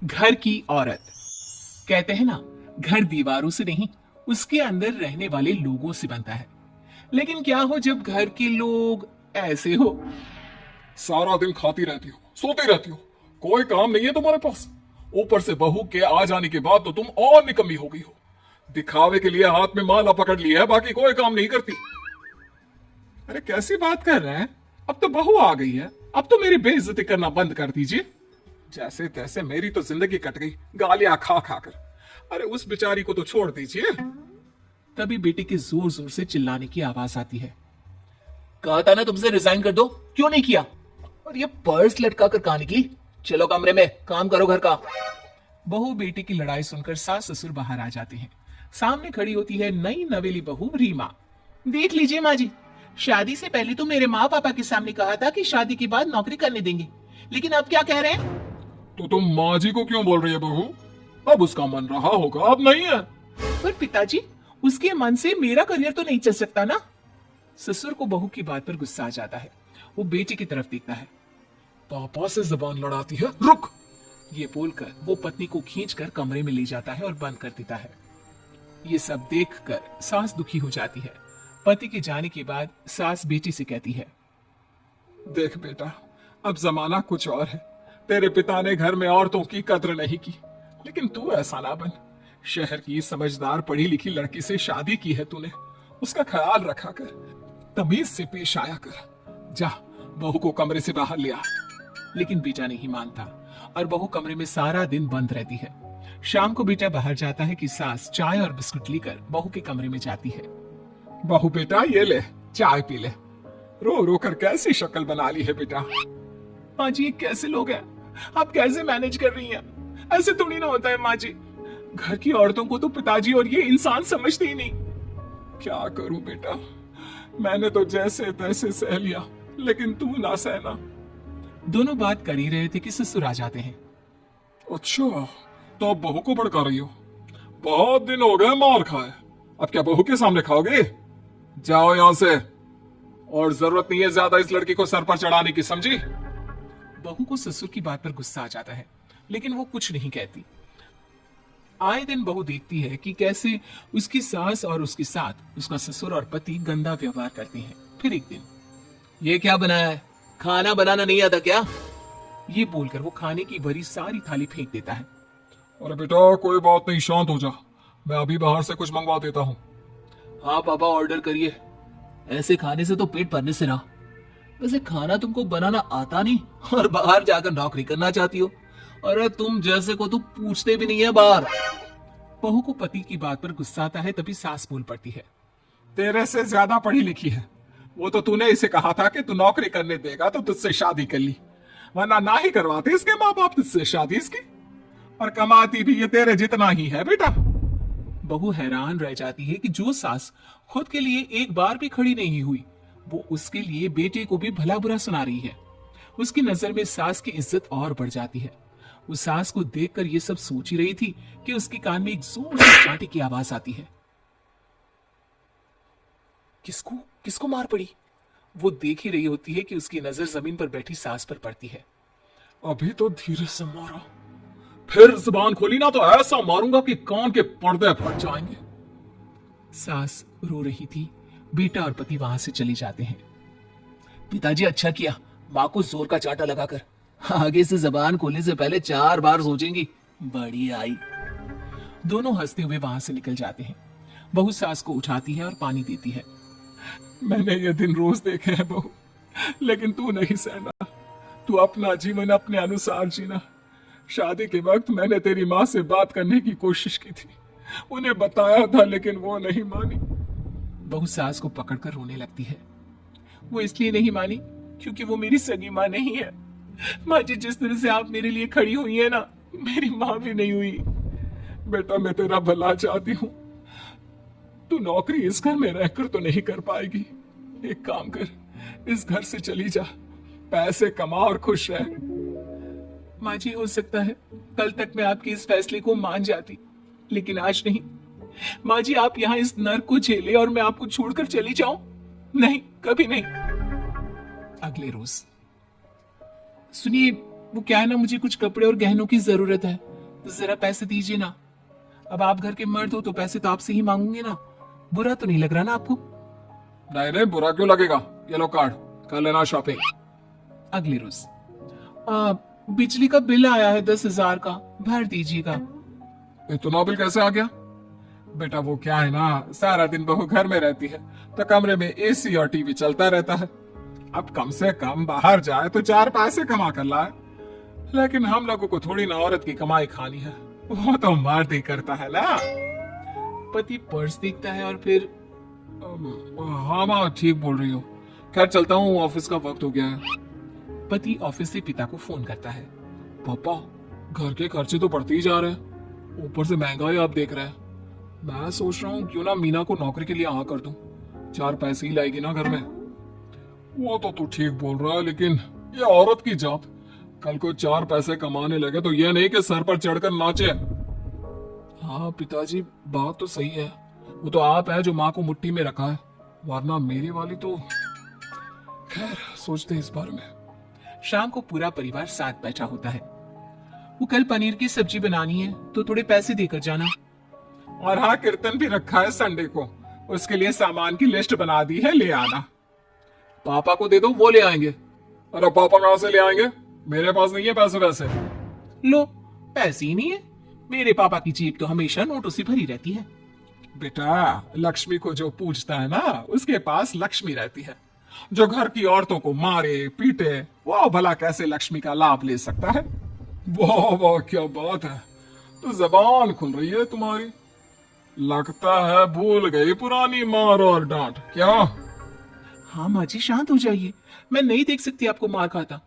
घर की औरत। कहते हैं ना, घर दीवारों से नहीं, उसके अंदर रहने वाले लोगों से बनता है। लेकिन क्या हो जब घर के लोग ऐसे हो। सारा दिन खाती रहती हो, सोती रहती हो, कोई काम नहीं है तुम्हारे पास। ऊपर से बहू के आ जाने के बाद तो तुम और निकम्मी हो गई हो। दिखावे के लिए हाथ में माला पकड़ ली है, बाकी कोई काम नहीं करती। अरे कैसी बात कर रहे हैं? अब तो बहू आ गई है, अब तो मेरी बेइज्जती करना बंद कर दीजिए। जैसे तैसे मेरी तो जिंदगी कट गई, गालियां खा खा कर। अरे उस बेचारी को तो छोड़ दीजिए। तभी बेटे के जोर जोर से चिल्लाने की आवाज आती है। कहा था ना तुमसे रिजाइन कर दो, क्यों नहीं किया? और ये पर्स लटका कर कहां निकली? चलो कमरे में काम करो घर का। बहू बेटे की लड़ाई सुनकर सास ससुर बाहर आ जाते हैं। सामने खड़ी होती है नई नवेली बहू रीमा। देख लीजिए माँ जी, शादी से पहले तो मेरे माँ पापा के सामने कहा था कि शादी के बाद नौकरी करने देंगे, लेकिन अब क्या कह रहे हैं? तो तुम माँ जी को क्यों बोल रही है बहू? अब उसका मन रहा होगा, अब नहीं है। पर पिताजी, उसके मन से मेरा करियर तो नहीं चल सकता ना। ससुर को बहू की बात पर गुस्सा आ जाता है। वो बेटी की तरफ देखता है। पापा से जबान लड़ाती है, रुक। ये बोलकर वो पत्नी को खींचकर कमरे में ले जाता है और बंद कर देता है। ये सब देखकर सास दुखी हो जाती है। पति के जाने के बाद सास बेटी से कहती है। देख बेटा, अब जमाना कुछ और है। तेरे पिता ने घर में औरतों की कद्र नहीं की, लेकिन तू ऐसा ना बन। शहर की समझदार पढ़ी लिखी लड़की से शादी की है तूने, उसका ख्याल रखा कर, तमीज से पेश आया कर। जा, बहू को कमरे से बाहर ले आ। लेकिन बेटा नहीं मानता और बहू कमरे में सारा दिन बंद रहती है। शाम को बेटा बाहर जाता है कि सास चाय और बिस्कुट लेकर बहू के कमरे में जाती है। बहू बेटा ये ले, चाय पी ले। रो रो कर कैसी शक्ल बना ली है बेटा। माँ जी, ये कैसे लोग हैं? आप कैसे मैनेज कर रही हैं? ऐसे थोड़ी ना होता है माँ जी। घर की औरतों को तो पिताजी और ये इंसान समझते ही नहीं। क्या करूं बेटा, मैंने तो जैसे तैसे सह लिया, लेकिन तू ना सहना। दोनों बात कर ही रहे थे कि ससुर आ जाते हैं। अच्छा, तो अब बहू को भड़का रही हो? बहुत दिन हो गए मार खाए, अब क्या बहू के सामने खाओगे? जाओ यहां से, और जरूरत नहीं है ज्यादा इस लड़की को सर पर चढ़ाने की, समझी? बहू को ससुर की बात पर गुस्सा आ जाता है, लेकिन वो कुछ नहीं कहती। आए दिन बहू देखती है कि कैसे उसकी सास और उसके साथ उसका ससुर और पति गंदा व्यवहार करते हैं। फिर एक दिन, ये क्या बनाया है? खाना बनाना नहीं आता क्या? ये बोलकर वो खाने की भरी सारी थाली फेंक देता है। अरे बेटा कोई बात नहीं, शांत हो जा, मैं अभी बाहर से कुछ मंगवा देता हूँ। हाँ पापा, ऑर्डर करिए। ऐसे खाने से तो पेट भरने से रहा। वैसे खाना तुमको बनाना आता नहीं और बाहर जाकर नौकरी करना चाहती हो। अरे तुम जैसे को तो पूछते भी नहीं है बाहर। बहू को पति की बात पर गुस्सा आता है, तभी सास बोल पड़ती है। तेरे से ज्यादा पढ़ी लिखी है, वो तो तूने इसे कहा था कि तू नौकरी करने देगा तो तुझसे शादी कर ली, वरना ना ही करवाते इसके माँ बाप तुझसे शादी इसकी। और कमाती भी ये तेरे जितना ही है बेटा। बहू हैरान रह जाती है कि जो सास खुद के लिए एक बार भी खड़ी नहीं हुई, वो उसके लिए बेटे को भी भला बुरा सुना रही है। उसकी नजर में सास की इज्जत और बढ़ जाती है। वो सास को देखकर ये सब सोच ही रही थी कि उसके कान में एक जोर से चांटे की आवाज आती है। किसको किसको मार पड़ी? वो देख ही रही होती है कि उसकी नजर जमीन पर बैठी सास पर पड़ती है। अभी तो धीरे से मारा, फिर जुबान खोली ना तो ऐसा मारूंगा कि कान के पर्दे फट जाएंगे। सास रो रही थी। बेटा और पति वहां से चले जाते हैं। पिताजी, अच्छा किया माँ को जोर का चांटा लगाकर। आगे से जबान खोलने से पहले 4 बार सोचेंगी। बड़ी आई। दोनों हंसते हुए वहां से निकल जाते हैं। बहू सास को उठाती है और पानी देती है। मैंने ये दिन रोज देखे हैं बहू, लेकिन तू नहीं सहना। तू अपना जीवन अपने अनुसार जीना। शादी के वक्त मैंने तेरी माँ से बात करने की कोशिश की थी, उन्हें बताया था, लेकिन वो नहीं मानी। बहू सास को पकड़कर रोने लगती है। वो इसलिए नहीं मानी क्योंकि वो मेरी सगी माँ नहीं है। माँ जी, जिस तरह से आप मेरे लिए खड़ी हुई है ना, मेरी माँ भी नहीं हुई। बेटा मैं तेरा भला चाहती हूँ, तू नौकरी इस घर में रहकर तो नहीं कर पाएगी। एक काम कर, इस घर से चली जा, पैसे कमा और खुश रह। माँ जी, हो सकता है कल तक मैं आपके इस फैसले को मान जाती, लेकिन आज नहीं। माँ जी, आप यहाँ इस नर्क को झेले और मैं आपको छोड़कर चली जाऊं? नहीं, कभी नहीं। अगले रोज, सुनिए, वो क्या है ना, मुझे कुछ कपड़े और गहनों की जरूरत है। तो जरा पैसे दीजिए ना। अब आप घर के मर्द हो तो पैसे तो आपसे ही मांगूंगे ना। बुरा तो नहीं लग रहा ना आपको? नहीं नहीं, बुरा क्यों लगेगा। ये लो कार्ड, कर लेना शॉपिंग। अगले रोज बिजली का बिल आया है 10,000 का, भर दीजिएगा। इतना बिल कैसे आ गया? बेटा वो क्या है ना, सारा दिन बहू घर में रहती है तो कमरे में एसी और टीवी चलता रहता है। अब कम से कम बाहर जाए तो 4 पैसे कमा कर लाए। लेकिन हम लोगों को थोड़ी ना औरत की कमाई खानी है, वो तो मर्द ही करता है ना। पति पर्स देखता है और फिर हाँ माँ ठीक बोल रही हो। खैर चलता हूँ, ऑफिस का वक्त हो गया है। पति ऑफिस से पिता को फोन करता है। पापा घर के खर्चे तो बढ़ते ही जा रहे हैं, ऊपर से महंगाई आप देख रहे हैं। मैं सोच रहा हूँ क्यों ना मीना को नौकरी के लिए हाँ कर दूं, 4 पैसे ही लाएगी ना घर में। वो तो तू ठीक बोल रहा है, लेकिन ये औरत की जात, कल को 4 पैसे कमाने लगे तो ये नहीं कि सर पर चढ़कर नाचे। हाँ पिताजी बात तो सही है, वो तो आप है जो माँ को मुट्ठी में रखा है, वरना मेरी वाली तो। खैर सोचते हैं इस बारे में। शाम को पूरा परिवार साथ बैठा होता है। वो कल पनीर की सब्जी बनानी है तो थोड़े पैसे देकर जाना। और हाँ कीर्तन भी रखा है संडे को, उसके लिए सामान की लिस्ट बना दी है, ले आना। पापा को दे दो, वो ले आएंगे। अरे पापा कहाँ से ले आएंगे, मेरे पास नहीं है पैसे वैसे। लो पैसे ही नहीं है, मेरे पापा की जेब तो हमेशा नोटों से भरी रहती है। बेटा लक्ष्मी को जो पूजता है ना, उसके पास लक्ष्मी रहती है। जो घर की औरतों को मारे पीटे, वो भला कैसे लक्ष्मी का लाभ ले सकता है। वाह वाह क्या बात है, तो जबान खुल रही है तुम्हारी। लगता है भूल गई पुरानी मार और डांट क्या। हाँ माँ जी शांत हो जाइए, मैं नहीं देख सकती आपको मार खाता,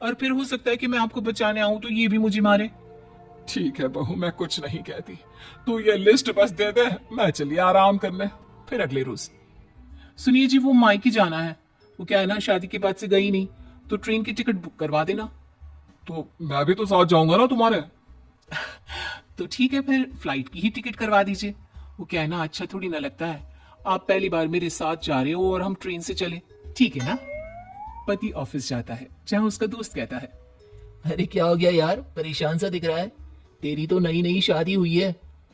और फिर हो सकता है कि मैं आपको बचाने आऊं तो ये भी मुझे मारे। ठीक है बहू, मैं कुछ नहीं कहती, तू ये लिस्ट बस दे दे, मैं चलिए आराम करने। फिर अगले रोज, सुनिए जी वो मायके जाना है, वो क्या है ना शादी के बाद से गई नहीं, तो ट्रेन की टिकट बुक करवा देना। तो मैं भी तो साथ जाऊंगा ना तुम्हारे। तो ठीक है फिर फ्लाइट की ही टिकट करवा दीजिए। वो क्या है ना अच्छा थोड़ी ना लगता है, आप पहली बार मेरे साथ जा रहे हो और हम ट्रेन से चले, ठीक है ना। पति ऑफिस जाता है जहाँ उसका दोस्त कहता है, अरे क्या हो गया यार, परेशान सा दिख रहा है। तेरी तो नई नई शादी हुई है,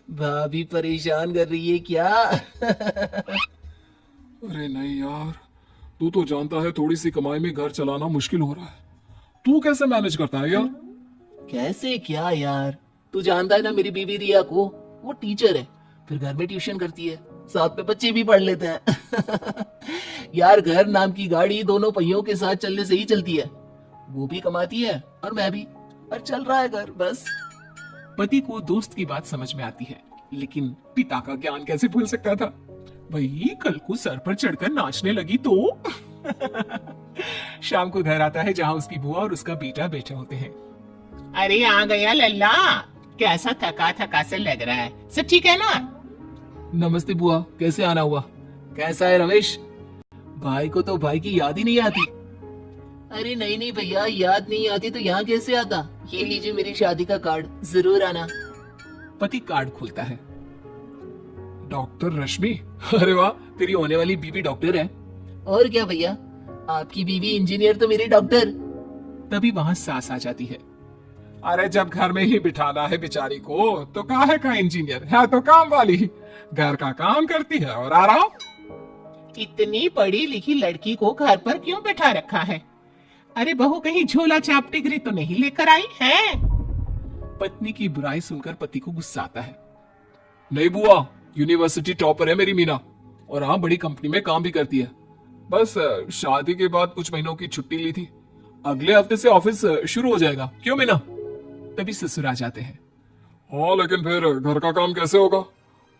भाभी परेशान कर रही है क्या? अरे नहीं यार, तू तो जानता है थोड़ी सी कमाई में घर चलाना मुश्किल हो रहा है। तू कैसे मैनेज करता है यार? कैसे क्या यार, तू जानता है ना मेरी बीवी रिया को, वो टीचर है, फिर घर में ट्यूशन करती है, साथ में बच्चे भी पढ़ लेते हैं। यार घर नाम की गाड़ी दोनों पहियों के साथ चलने से ही चलती है, वो भी कमाती है और मैं भी, और चल रहा है घर बस। पति को दोस्त की बात समझ में आती है, लेकिन पिता का ज्ञान कैसे भूल सकता था। भाई कल को सर पर चढ़कर नाचने लगी तो। शाम को घर आता है जहाँ उसकी बुआ और उसका बेटा बैठे होते हैं। अरे आ गया लल्ला, कैसा थका थका से लग रहा है, सब ठीक है ना? नमस्ते बुआ, कैसे आना हुआ? कैसा है रमेश? भाई को तो भाई की याद ही नहीं आती। अरे नहीं नहीं भैया, याद नहीं आती तो यहाँ कैसे आता? ये लीजिए मेरी शादी का कार्ड, जरूर आना। पति कार्ड खोलता है। डॉक्टर रश्मि, अरे वाह, तेरी होने वाली बीवी डॉक्टर है। और क्या भैया, आपकी बीवी इंजीनियर तो मेरी डॉक्टर। तभी वहाँ सास आ जाती है। अरे जब घर में ही बिठाना है बेचारी को तो काहे का इंजीनियर है, तो काम वाली ही घर का काम करती है और आराम। इतनी पढ़ी लिखी लड़की को घर पर क्यों बैठा रखा है? अरे बहू कहीं झोला छाप टिकरी तो नहीं लेकर आई है? पत्नी की बुराई सुनकर पति को गुस्सा आता है। नहीं बुआ, यूनिवर्सिटी टॉपर है मेरी मीना, और हाँ बड़ी कंपनी में काम भी करती है। बस शादी के बाद कुछ महीनों की छुट्टी ली थी, अगले हफ्ते से ऑफिस शुरू हो जाएगा। क्यों मीना? तभी ससुर आ जाते हैं। हाँ लेकिन फिर घर का काम कैसे होगा,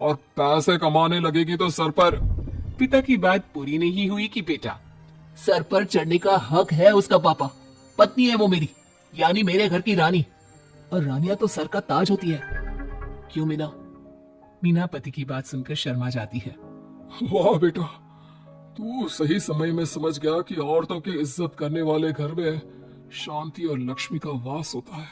और पैसे कमाने लगेगी तो सर पर। पिता की बात पूरी नहीं हुई कि बेटा, सर पर चढ़ने का हक है उसका पापा, पत्नी है वो मेरी, यानी मेरे घर की रानी, और रानियां तो सर का ताज होती है। क्यों मीना? मीना पति की बात सुनकर शर्मा जाती है। वाह बेटा, तू सही समय में समझ गया कि औरतों की इज्जत करने वाले घर में शांति और लक्ष्मी का वास होता है।